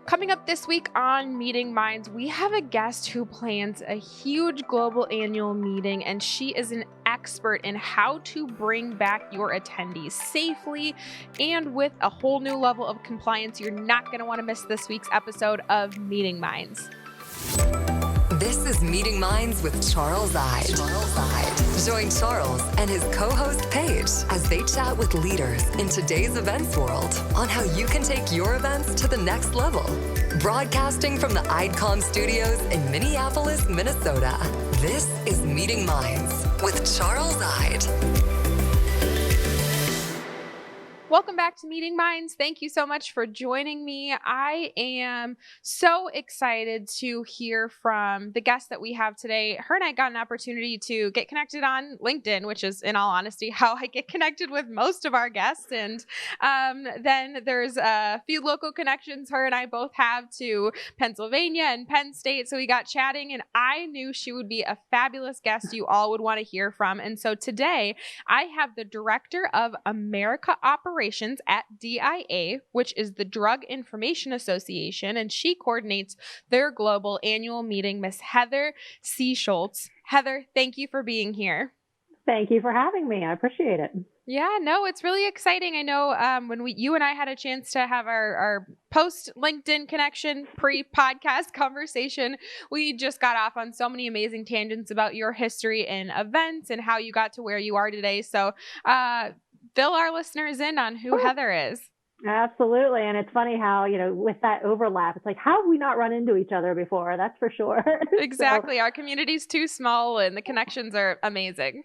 Coming up this week on Meeting Minds, we have a guest who plans a huge global annual meeting, and she is an expert in how to bring back your attendees safely and with a whole new level of compliance. You're not going to want to miss this week's episode of Meeting Minds. This is Meeting Minds with Charles Ide. Join Charles and his co-host Paige as they chat with leaders in today's events world on how you can take your events to the next level. Broadcasting from the IDECOM studios in Minneapolis, Minnesota, this is Meeting Minds with Charles Ide. Welcome back to Meeting Minds. Thank you so much for joining me. I am so excited to hear from the guest that we have today. Her and I got an opportunity to get connected on LinkedIn, which is, in all honesty, how I get connected with most of our guests. And then there's a few local connections her and I both have to Pennsylvania and Penn State. So we got chatting, and I knew she would be a fabulous guest you all would want to hear from. And so today I have the Director of America Operations at DIA, which is the Drug Information Association, and she coordinates their global annual meeting, Miss Heather Seasholtz. Heather, thank you for being here. Thank you for having me. I appreciate it. Yeah, no, it's really exciting. I know when you and I had a chance to have our post LinkedIn connection pre-podcast conversation, we just got off on so many amazing tangents about your history in events and how you got to where you are today. So fill our listeners in on who Heather is. Absolutely. And it's funny how, with that overlap, it's like, how have we not run into each other before? That's for sure. Exactly. Our community's too small and the connections are amazing.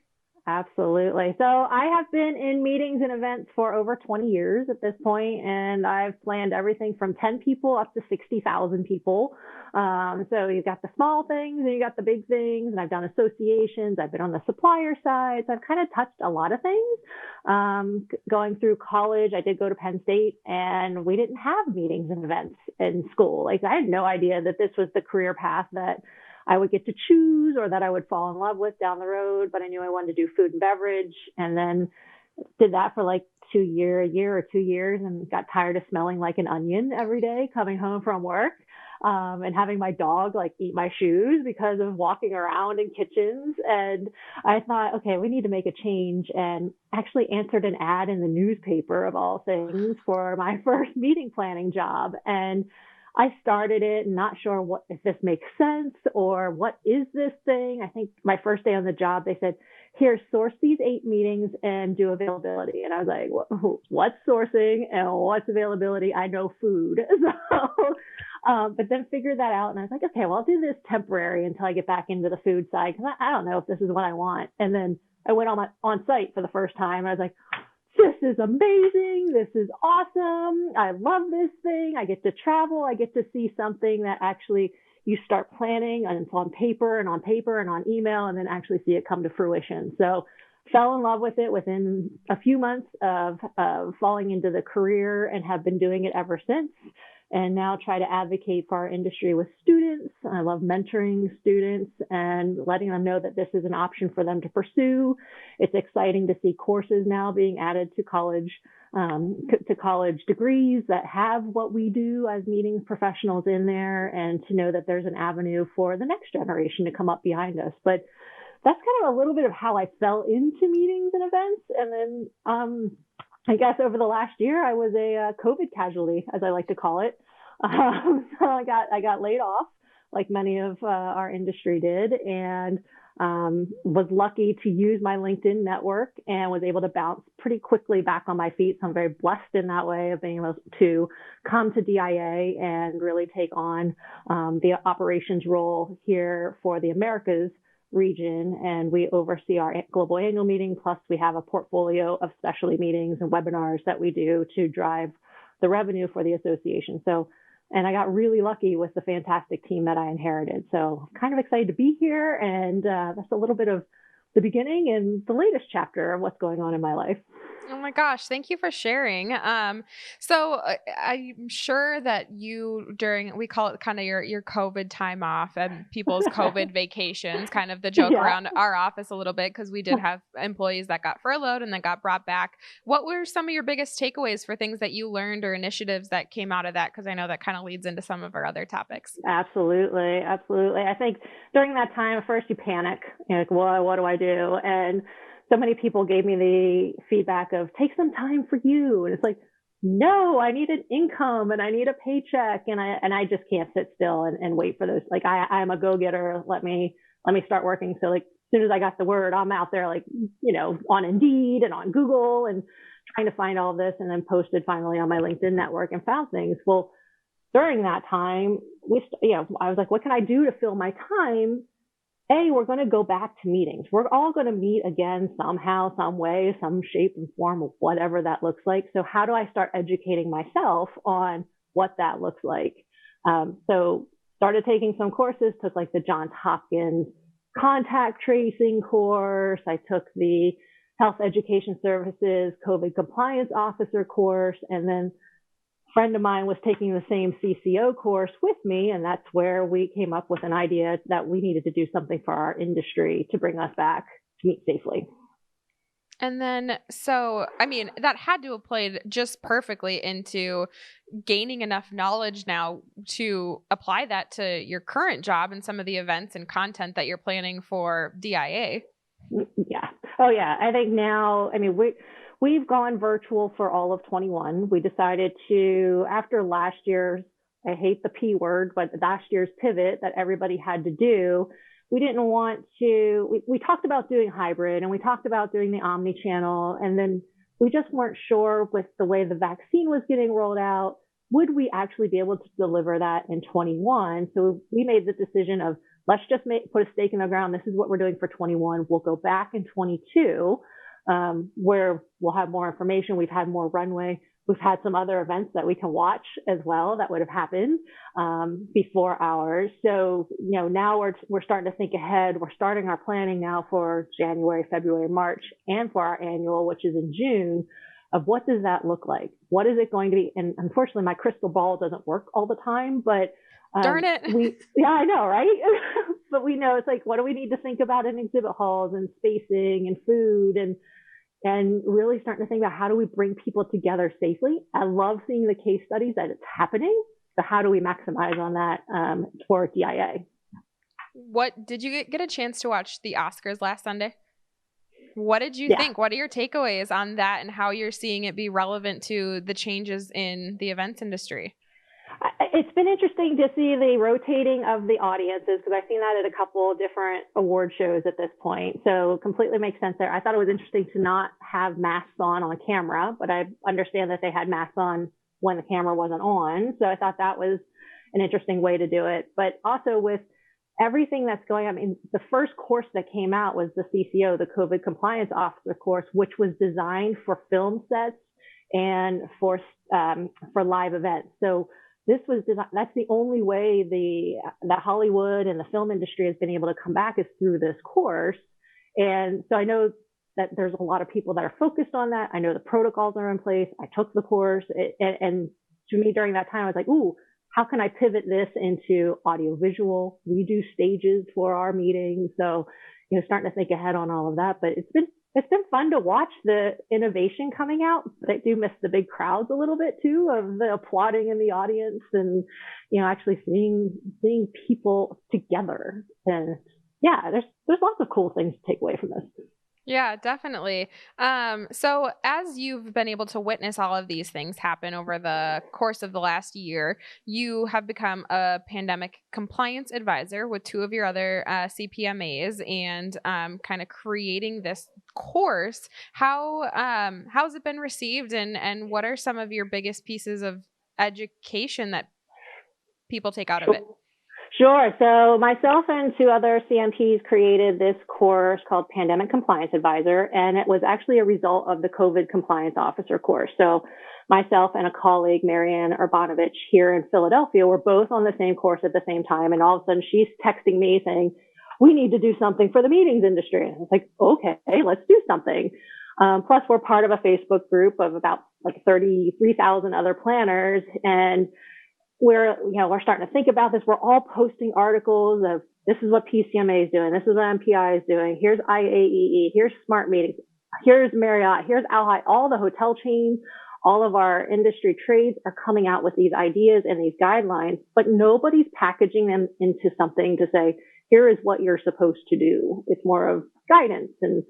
Absolutely. So I have been in meetings and events for over 20 years at this point, and I've planned everything from 10 people up to 60,000 people. So you've got the small things and you got the big things, and I've done associations. I've been on the supplier side. So I've kind of touched a lot of things. Going through college, I did go to Penn State, and we didn't have meetings and events in school. Like, I had no idea that this was the career path that I would get to choose or that I would fall in love with down the road, but I knew I wanted to do food and beverage, and then did that for like a year or 2 years, and got tired of smelling like an onion every day coming home from work, and having my dog like eat my shoes because of walking around in kitchens. And I thought, okay, we need to make a change, and actually answered an ad in the newspaper of all things for my first meeting planning job. And I started it, not sure if this makes sense or what is this thing. I think my first day on the job, they said, here, source these 8 meetings and do availability. And I was like, what's sourcing and what's availability? I know food. But then figured that out. And I was like, okay, well, I'll do this temporary until I get back into the food side, because I don't know if this is what I want. And then I went on site for the first time. I was like, this is amazing. This is awesome. I love this thing. I get to travel. I get to see something that actually you start planning, and it's on paper and on email, and then actually see it come to fruition. So fell in love with it within a few months of falling into the career, and have been doing it ever since. And now try to advocate for our industry with students. I love mentoring students and letting them know that this is an option for them to pursue. It's exciting to see courses now being added to college degrees that have what we do as meeting professionals in there, and to know that there's an avenue for the next generation to come up behind us. But that's kind of a little bit of how I fell into meetings and events. And then I guess over the last year, I was a COVID casualty, as I like to call it. So I got laid off, like many of our industry did, and was lucky to use my LinkedIn network and was able to bounce pretty quickly back on my feet. So I'm very blessed in that way of being able to come to DIA and really take on the operations role here for the Americas region. And we oversee our global annual meeting. Plus we have a portfolio of specialty meetings and webinars that we do to drive the revenue for the association. And I got really lucky with the fantastic team that I inherited. So kind of excited to be here. And that's a little bit of the beginning and the latest chapter of what's going on in my life. Oh my gosh, thank you for sharing. I'm sure that you during we call it kind of your COVID time off and people's COVID vacations, kind of the joke Yeah. around our office a little bit because we did have employees that got furloughed and then got brought back. What were some of your biggest takeaways for things that you learned or initiatives that came out of that? Because I know that kind of leads into some of our other topics. Absolutely. Absolutely. I think during that time, at first you panic, like, well, what do I do? And so many people gave me the feedback of take some time for you. And it's like, no, I need an income and I need a paycheck. And I just can't sit still and wait for those. Like I'm a go-getter. Let me start working. So like, as soon as I got the word, I'm out there, like, on Indeed and on Google and trying to find all this, and then posted finally on my LinkedIn network and found things. Well, during that time, I was like, what can I do to fill my time? We're going to go back to meetings. We're all going to meet again somehow, some way, some shape and form of whatever that looks like. So how do I start educating myself on what that looks like? So started taking some courses, took like the Johns Hopkins contact tracing course. I took the Health Education Services COVID Compliance Officer course, and then friend of mine was taking the same CCO course with me, and that's where we came up with an idea that we needed to do something for our industry to bring us back to meet safely. And then, that had to have played just perfectly into gaining enough knowledge now to apply that to your current job and some of the events and content that you're planning for DIA. Yeah. Oh, yeah. I think now, we've gone virtual for all of 21. We decided to, after last year's, I hate the P word, but last year's pivot that everybody had to do, we didn't want to, we talked about doing hybrid and we talked about doing the omni-channel, and then we just weren't sure with the way the vaccine was getting rolled out, would we actually be able to deliver that in 21? So we made the decision of, let's just put a stake in the ground. This is what we're doing for 21. We'll go back in 22, where we'll have more information. We've had more runway. We've had some other events that we can watch as well that would have happened before ours. So, now we're starting to think ahead. We're starting our planning now for January, February, March, and for our annual, which is in June, of what does that look like? What is it going to be? And unfortunately, my crystal ball doesn't work all the time, but darn it. Yeah, I know, right? But we know it's like, what do we need to think about in exhibit halls and spacing and food and really starting to think about how do we bring people together safely. I love seeing the case studies that it's happening. So how do we maximize on that for DIA? What did you get a chance to watch the Oscars last Sunday? What did you think? What are your takeaways on that and how you're seeing it be relevant to the changes in the events industry? It's been interesting to see the rotating of the audiences, because I've seen that at a couple of different award shows at this point. So completely makes sense there. I thought it was interesting to not have masks on camera, but I understand that they had masks on when the camera wasn't on. So I thought that was an interesting way to do it. But also with everything that's going on, the first course that came out was the CCO, the COVID Compliance Officer course, which was designed for film sets and for live events. So this was designed, that's the only way that Hollywood and the film industry has been able to come back is through this course. And so I know that there's a lot of people that are focused on that. I know the protocols are in place. I took the course, and to me during that time, I was like, ooh, how can I pivot this into audiovisual? We do stages for our meetings. So, starting to think ahead on all of that, but it's been fun to watch the innovation coming out. But I do miss the big crowds a little bit too, of the applauding in the audience and, actually seeing people together. And yeah, there's lots of cool things to take away from this. Yeah, definitely. So as you've been able to witness all of these things happen over the course of the last year, you have become a pandemic compliance advisor with two of your other CPMAs and kind of creating this course. How's it been received, and what are some of your biggest pieces of education that people take out of it? Sure. So myself and two other CMPs created this course called Pandemic Compliance Advisor, and it was actually a result of the COVID Compliance Officer course. So myself and a colleague, Marianne Urbanovich, here in Philadelphia, were both on the same course at the same time. And all of a sudden she's texting me saying, we need to do something for the meetings industry. And I was like, okay, let's do something. Plus, we're part of a Facebook group of about like 33,000 other planners, and we're starting to think about this. We're all posting articles of this is what PCMA is doing, this is what MPI is doing. Here's IAEE, here's Smart Meetings, here's Marriott, here's Alhai. All the hotel chains, all of our industry trades are coming out with these ideas and these guidelines, but nobody's packaging them into something to say, here is what you're supposed to do. It's more of guidance. And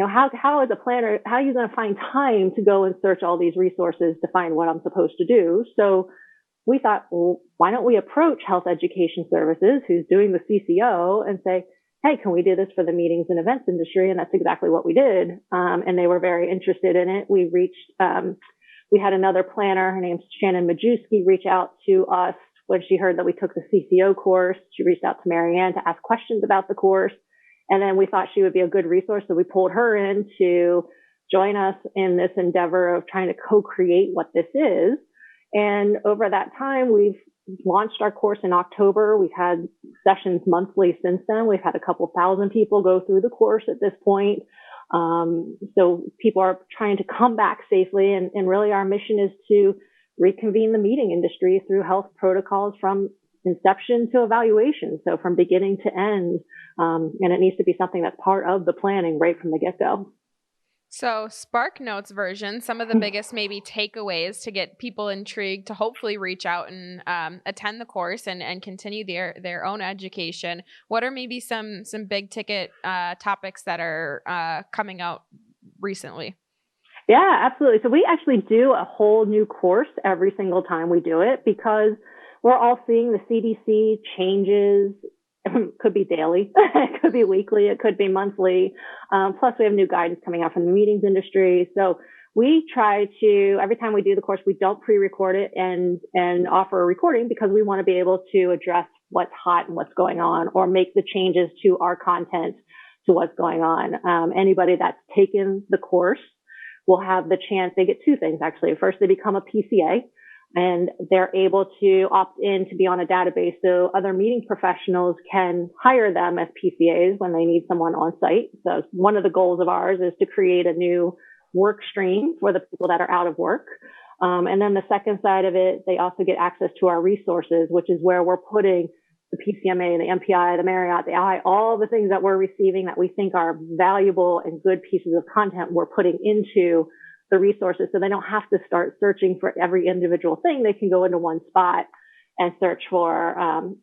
how as a planner, how are you going to find time to go and search all these resources to find what I'm supposed to do? So we thought, well, why don't we approach Health Education Services, who's doing the CCO, and say, hey, can we do this for the meetings and events industry? And that's exactly what we did. And they were very interested in it. We had another planner, her name's Shannon Majewski, reach out to us when she heard that we took the CCO course. She reached out to Marianne to ask questions about the course. And then we thought she would be a good resource. So we pulled her in to join us in this endeavor of trying to co-create what this is. And over that time, we've launched our course in October. We've had sessions monthly since then. We've had a couple thousand people go through the course at this point. So people are trying to come back safely. And really our mission is to reconvene the meeting industry through health protocols from inception to evaluation. So from beginning to end. And it needs to be something that's part of the planning right from the get-go. So Spark Notes version, some of the biggest maybe takeaways to get people intrigued to hopefully reach out and attend the course and continue their own education. What are maybe some big ticket topics that are coming out recently? Yeah, absolutely. So we actually do a whole new course every single time we do it because we're all seeing the CDC changes. It could be daily, it could be weekly, it could be monthly. Plus we have new guidance coming out from the meetings industry. So we try to, every time we do the course, we don't pre-record it and offer a recording because we want to be able to address what's hot and what's going on or make the changes to our content to what's going on. Anybody that's taken the course will have the chance, they get two things actually. First, they become a PCA. And they're able to opt in to be on a database so other meeting professionals can hire them as PCAs when they need someone on site. So one of the goals of ours is to create a new work stream for the people that are out of work. And then the second side of it, they also get access to our resources, which is where we're putting the PCMA, the MPI, the Marriott, the AI, all the things that we're receiving that we think are valuable and good pieces of content we're putting into the resources, so they don't have to start searching for every individual thing. They can go into one spot and search for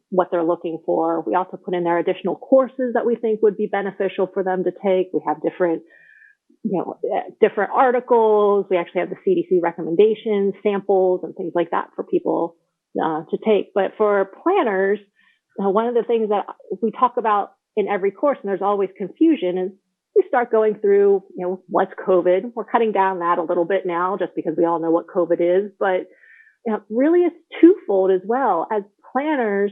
what they're looking for. We also put in there additional courses that we think would be beneficial for them to take. We have different articles. We actually have the CDC recommendations, samples, and things like that for people to take. But for planners, one of the things that we talk about in every course, and there's always confusion, is we start going through, what's COVID? We're cutting down that a little bit now just because we all know what COVID is, but really it's twofold as well. As planners,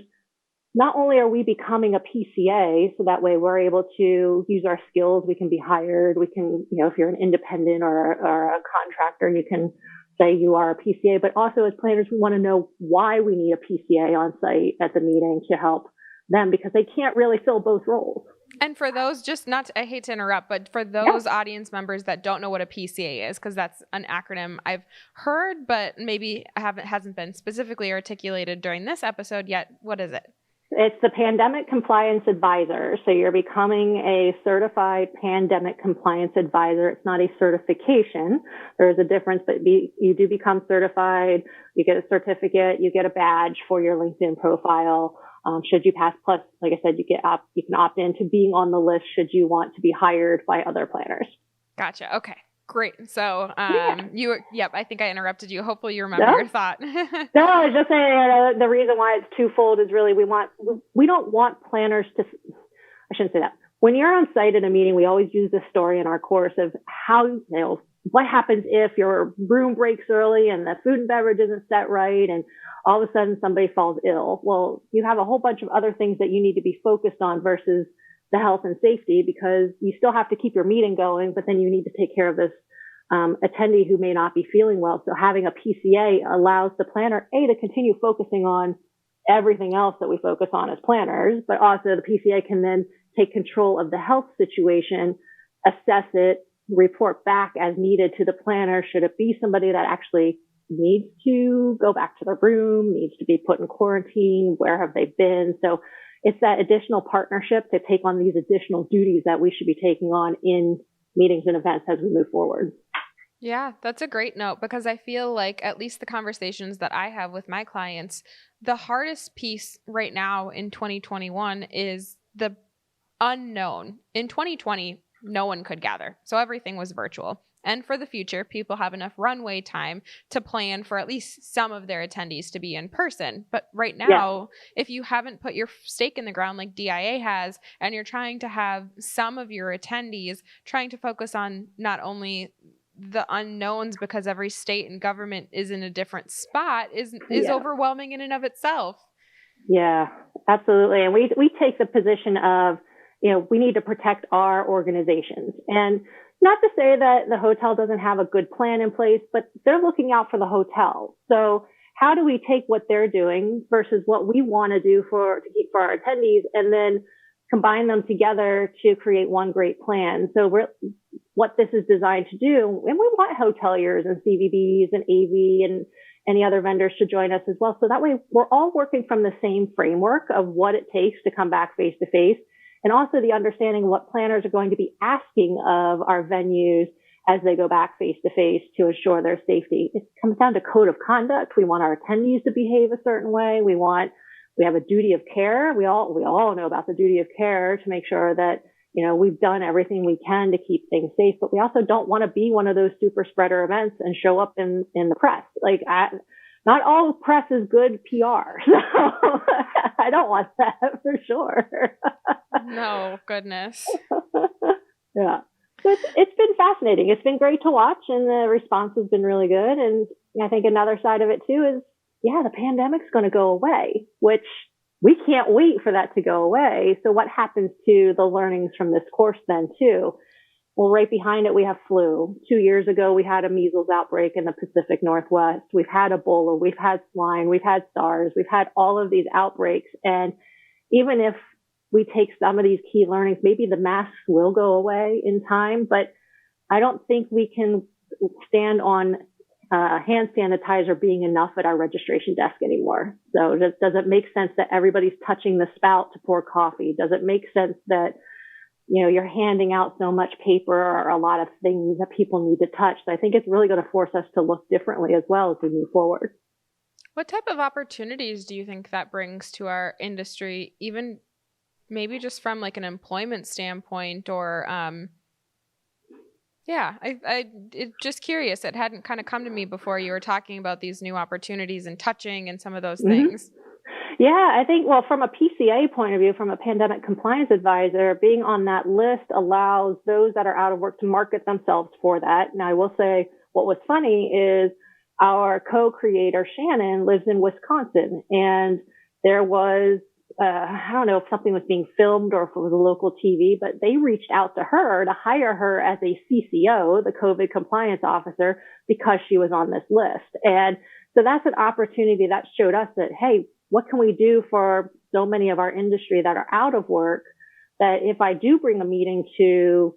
not only are we becoming a PCA, so that way we're able to use our skills, we can be hired, we can, if you're an independent or a contractor, you can say you are a PCA, but also as planners, we want to know why we need a PCA on site at the meeting to help them because they can't really fill both roles. And for those, I hate to interrupt, but for those audience members that don't know what a PCA is, because that's an acronym I've heard, but maybe hasn't been specifically articulated during this episode yet. What is it? It's the Pandemic Compliance Advisor. So you're becoming a certified pandemic compliance advisor. It's not a certification. There is a difference, but you do become certified. You get a certificate. You get a badge for your LinkedIn profile. Should you pass, plus, like I said, you can opt into being on the list should you want to be hired by other planners. Gotcha. Okay, great. So, I think I interrupted you. Hopefully you remember your thought. No, I was just saying the reason why it's twofold is really we don't want planners to, I shouldn't say that. When you're on site at a meeting, we always use this story in our course of how, what happens if your room breaks early and the food and beverage isn't set right and all of a sudden somebody falls ill. Well, you have a whole bunch of other things that you need to be focused on versus the health and safety because you still have to keep your meeting going, but then you need to take care of this attendee who may not be feeling well. So having a PCA allows the planner, to continue focusing on everything else that we focus on as planners, but also the PCA can then take control of the health situation, assess it, report back as needed to the planner. Should it be somebody that actually needs to go back to their room, needs to be put in quarantine? Where have they been? So it's that additional partnership to take on these additional duties that we should be taking on in meetings and events as we move forward. Yeah, that's a great note, because I feel like, at least the conversations that I have with my clients, the hardest piece right now in 2021 is the unknown. In 2020, no one could gather, so everything was virtual. And for the future, people have enough runway time to plan for at least some of their attendees to be in person. But right now, if you haven't put your stake in the ground like DIA has, and you're trying to have some of your attendees trying to focus on not only the unknowns, because every state and government is in a different spot, is overwhelming in and of itself. Yeah, absolutely. And we take the position of, we need to protect our organizations. And not to say that the hotel doesn't have a good plan in place, but they're looking out for the hotel. So how do we take what they're doing versus what we want to do to keep for our attendees, and then combine them together to create one great plan? So what this is designed to do, and we want hoteliers and CVBs and AV and any other vendors to join us as well. So that way we're all working from the same framework of what it takes to come back face to face, and also the understanding of what planners are going to be asking of our venues as they go back face to face to ensure their safety. It comes down to code of conduct. We want our attendees to behave a certain way. We have a duty of care. We all know about the duty of care to make sure that, we've done everything we can to keep things safe, but we also don't want to be one of those super spreader events and show up in the press. Not all press is good PR. So I don't want that for sure. No, goodness. Yeah. So it's been fascinating. It's been great to watch, and the response has been really good. And I think another side of it too is, the pandemic's going to go away, which we can't wait for that to go away. So what happens to the learnings from this course then too? Well, right behind it, we have flu. 2 years ago, we had a measles outbreak in the Pacific Northwest. We've had Ebola, we've had swine, we've had SARS, we've had all of these outbreaks. And even if we take some of these key learnings, maybe the masks will go away in time, but I don't think we can stand on hand sanitizer being enough at our registration desk anymore. So does it make sense that everybody's touching the spout to pour coffee? Does it make sense that, you're handing out so much paper or a lot of things that people need to touch? So I think it's really going to force us to look differently as well as we move forward. What type of opportunities do you think that brings to our industry, even maybe just from like an employment standpoint, or it's just curious. It hadn't kind of come to me before you were talking about these new opportunities and touching and some of those things. Yeah, I think, from a PCA point of view, from a pandemic compliance advisor, being on that list allows those that are out of work to market themselves for that. Now, I will say what was funny is our co-creator, Shannon, lives in Wisconsin, and there was I don't know if something was being filmed or if it was a local TV, but they reached out to her to hire her as a CCO, the COVID compliance officer, because she was on this list. And so that's an opportunity that showed us that, hey, what can we do for so many of our industry that are out of work, that if I do bring a meeting to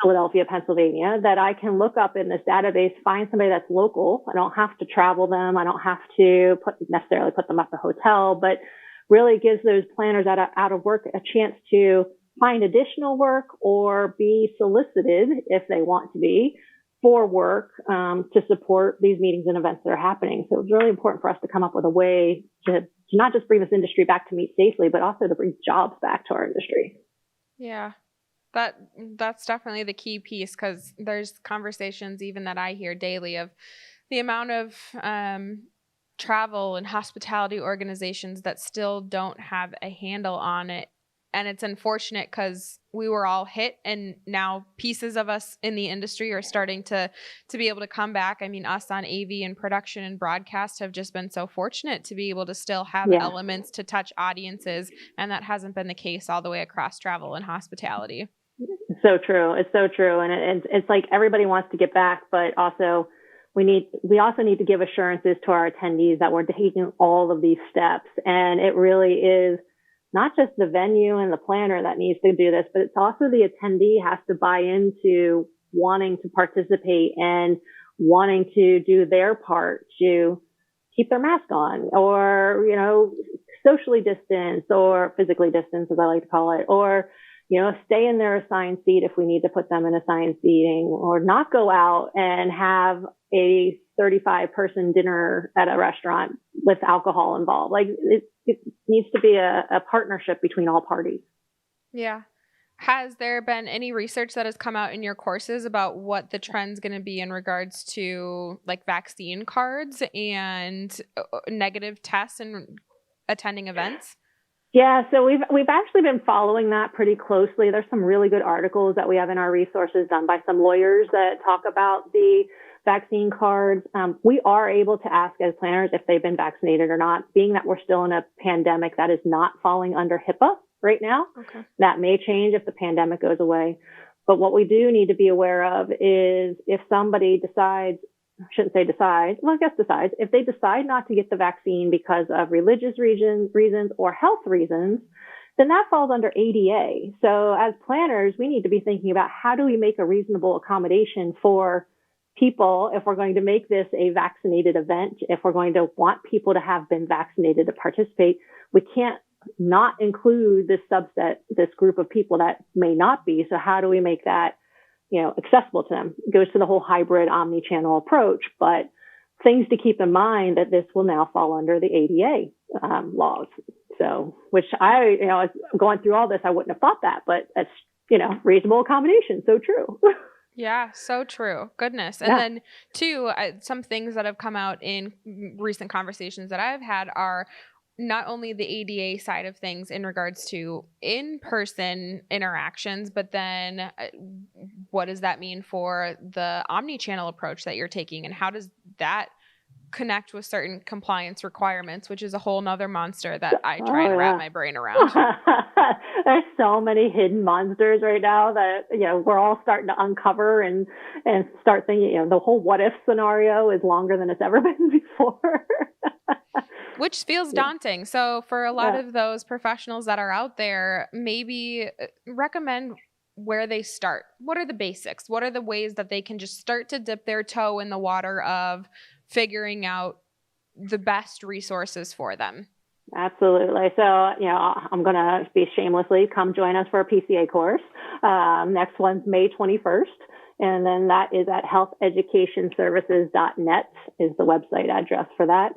Philadelphia, Pennsylvania, that I can look up in this database, find somebody that's local. I don't have to travel them. I don't have to necessarily put them at the hotel, but really gives those planners out of work a chance to find additional work or be solicited, if they want to be, for work to support these meetings and events that are happening. So it's really important for us to come up with a way to not just bring this industry back to meet safely, but also to bring jobs back to our industry. Yeah, that's definitely the key piece, because there's conversations even that I hear daily of the amount of travel and hospitality organizations that still don't have a handle on it. And it's unfortunate because we were all hit, and now pieces of us in the industry are starting to be able to come back. I mean, us on AV and production and broadcast have just been so fortunate to be able to still have elements to touch audiences. And that hasn't been the case all the way across travel and hospitality. So true. It's so true. And it's like everybody wants to get back, but also we also need to give assurances to our attendees that we're taking all of these steps. And it really is not just the venue and the planner that needs to do this, but it's also the attendee has to buy into wanting to participate and wanting to do their part to keep their mask on, or, socially distance, or physically distance, as I like to call it, or, stay in their assigned seat if we need to put them in assigned seating, or not go out and have a 35-person dinner at a restaurant with alcohol involved. Like it needs to be a partnership between all parties. Yeah. Has there been any research that has come out in your courses about what the trend's going to be in regards to like vaccine cards and negative tests and attending events? Yeah, so we've actually been following that pretty closely. There's some really good articles that we have in our resources done by some lawyers that talk about the vaccine cards. We are able to ask as planners if they've been vaccinated or not. Being that we're still in a pandemic, that is not falling under HIPAA right now. Okay. That may change if the pandemic goes away. But what we do need to be aware of is if somebody decides, if they decide not to get the vaccine because of religious reasons or health reasons, then that falls under ADA. So as planners, we need to be thinking about how do we make a reasonable accommodation for people if we're going to make this a vaccinated event, if we're going to want people to have been vaccinated to participate. We can't not include this subset, this group of people that may not be. So how do we make that accessible to them? It goes to the whole hybrid omni-channel approach, but things to keep in mind that this will now fall under the ADA laws. So, which as going through all this, I wouldn't have thought that, but that's, reasonable accommodation. So true. Yeah, so true. Goodness. And then too, some things that have come out in recent conversations that I've had are not only the ADA side of things in regards to in-person interactions, but then what does that mean for the omni-channel approach that you're taking, and how does that connect with certain compliance requirements, which is a whole nother monster that I try to wrap my brain around. There's so many hidden monsters right now that, we're all starting to uncover and start thinking, the whole what if scenario is longer than it's ever been before. Which feels daunting. So for a lot of those professionals that are out there, maybe recommend where they start. What are the basics? What are the ways that they can just start to dip their toe in the water of figuring out the best resources for them? Absolutely. So, I'm going to be shamelessly come join us for a PCA course. Next one's May 21st. And then that is at healtheducationservices.net is the website address for that.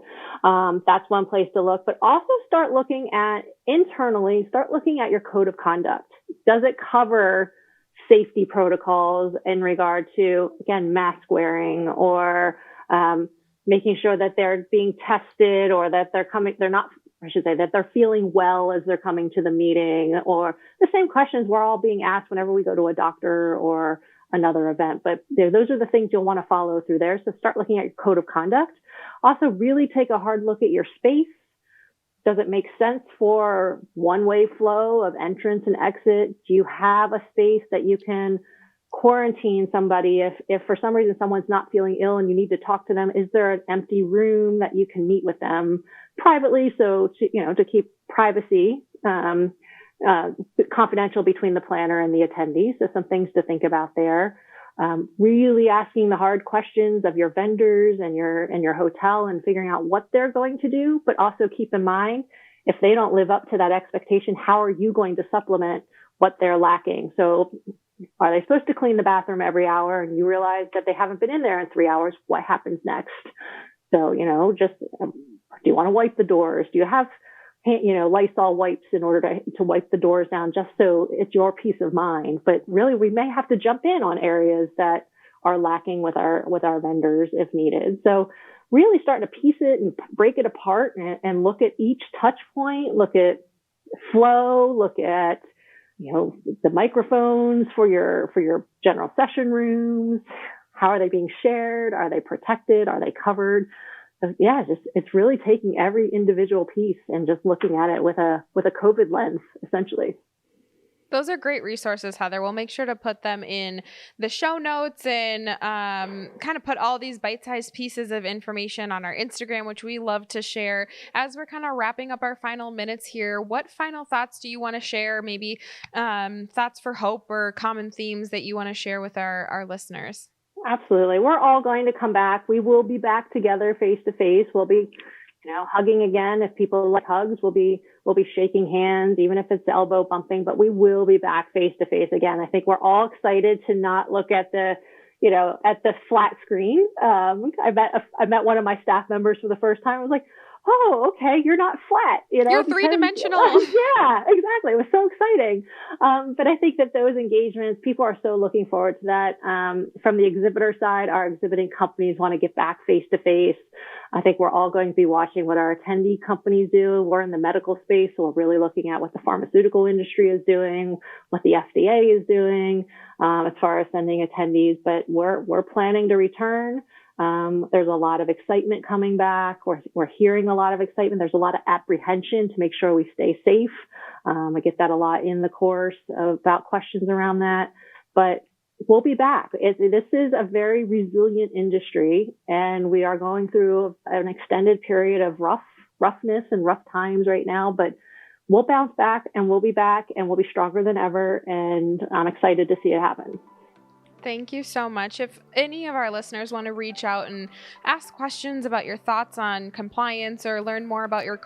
That's one place to look, but also start looking at your code of conduct. Does it cover safety protocols in regard to, again, mask wearing, or making sure that they're being tested, or that that they're feeling well as they're coming to the meeting, or the same questions we're all being asked whenever we go to a doctor or another event. But those are the things you'll want to follow through there. So start looking at your code of conduct. Also, really take a hard look at your space. Does it make sense for one-way flow of entrance and exit? Do you have a space that you can quarantine somebody if for some reason someone's not feeling ill and you need to talk to them? Is there an empty room that you can meet with them privately, so to keep privacy confidential between the planner and the attendees? So some things to think about there. Really asking the hard questions of your vendors and your hotel, and figuring out what they're going to do, but also keep in mind, if they don't live up to that expectation, how are you going to supplement what they're lacking? So are they supposed to clean the bathroom every hour and you realize that they haven't been in there in 3 hours? What happens next? So, just, do you want to wipe the doors? Do you have, Lysol wipes in order to wipe the doors down, just so it's your peace of mind? But really, we may have to jump in on areas that are lacking with our vendors if needed. So really starting to piece it and break it apart and look at each touch point, look at flow, look at, the microphones for your general session rooms. How are they being shared? Are they protected? Are they covered? So it's really taking every individual piece and just looking at it with a COVID lens, essentially. Those are great resources, Heather. We'll make sure to put them in the show notes and kind of put all these bite-sized pieces of information on our Instagram, which we love to share. As we're kind of wrapping up our final minutes here, what final thoughts do you want to share? Maybe thoughts for hope or common themes that you want to share with our listeners? Absolutely. We're all going to come back. We will be back together face to face. We'll be hugging again. If people like hugs, we'll be shaking hands, even if it's elbow bumping, but we will be back face to face again. I think we're all excited to not look at the flat screen. I met one of my staff members for the first time. I was like, oh, okay, you're not flat. You're three-dimensional. Yeah, exactly. It was so exciting. But I think that those engagements, people are so looking forward to that. From the exhibitor side, our exhibiting companies want to get back face to face. I think we're all going to be watching what our attendee companies do. We're in the medical space, so we're really looking at what the pharmaceutical industry is doing, what the FDA is doing, as far as sending attendees. But we're planning to return. There's a lot of excitement coming back. We're hearing a lot of excitement. There's a lot of apprehension to make sure we stay safe. I get that a lot in the course about questions around that, but we'll be back. This is a very resilient industry, and we are going through an extended period of roughness and rough times right now, but we'll bounce back and we'll be back and we'll be stronger than ever. And I'm excited to see it happen. Thank you so much. If any of our listeners want to reach out and ask questions about your thoughts on compliance or learn more about your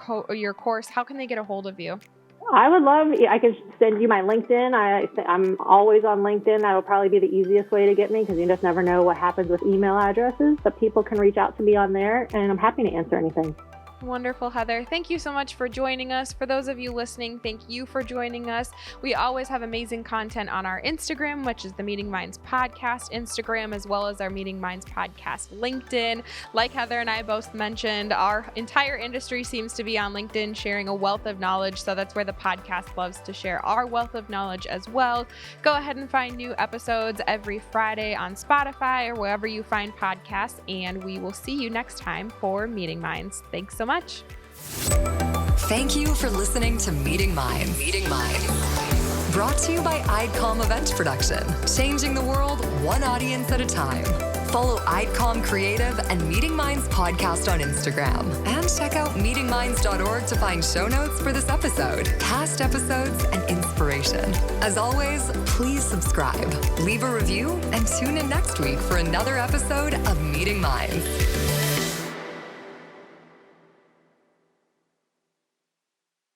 course, how can they get a hold of you? I could send you my LinkedIn. I'm always on LinkedIn. That'll probably be the easiest way to get me because you just never know what happens with email addresses. But people can reach out to me on there, and I'm happy to answer anything. Wonderful, Heather. Thank you so much for joining us. For those of you listening, thank you for joining us. We always have amazing content on our Instagram, which is the Meeting Minds Podcast Instagram, as well as our Meeting Minds Podcast LinkedIn. Like Heather and I both mentioned, our entire industry seems to be on LinkedIn sharing a wealth of knowledge, so that's where the podcast loves to share our wealth of knowledge as well. Go ahead and find new episodes every Friday on Spotify or wherever you find podcasts, and we will see you next time for Meeting Minds. Thanks so much. Thank you for listening to Meeting Minds. Meeting Minds. Brought to you by IDCOM Event Production. Changing the world one audience at a time. Follow IDCOM Creative and Meeting Minds Podcast on Instagram. And check out meetingminds.org to find show notes for this episode, past episodes, and inspiration. As always, please subscribe, leave a review, and tune in next week for another episode of Meeting Minds.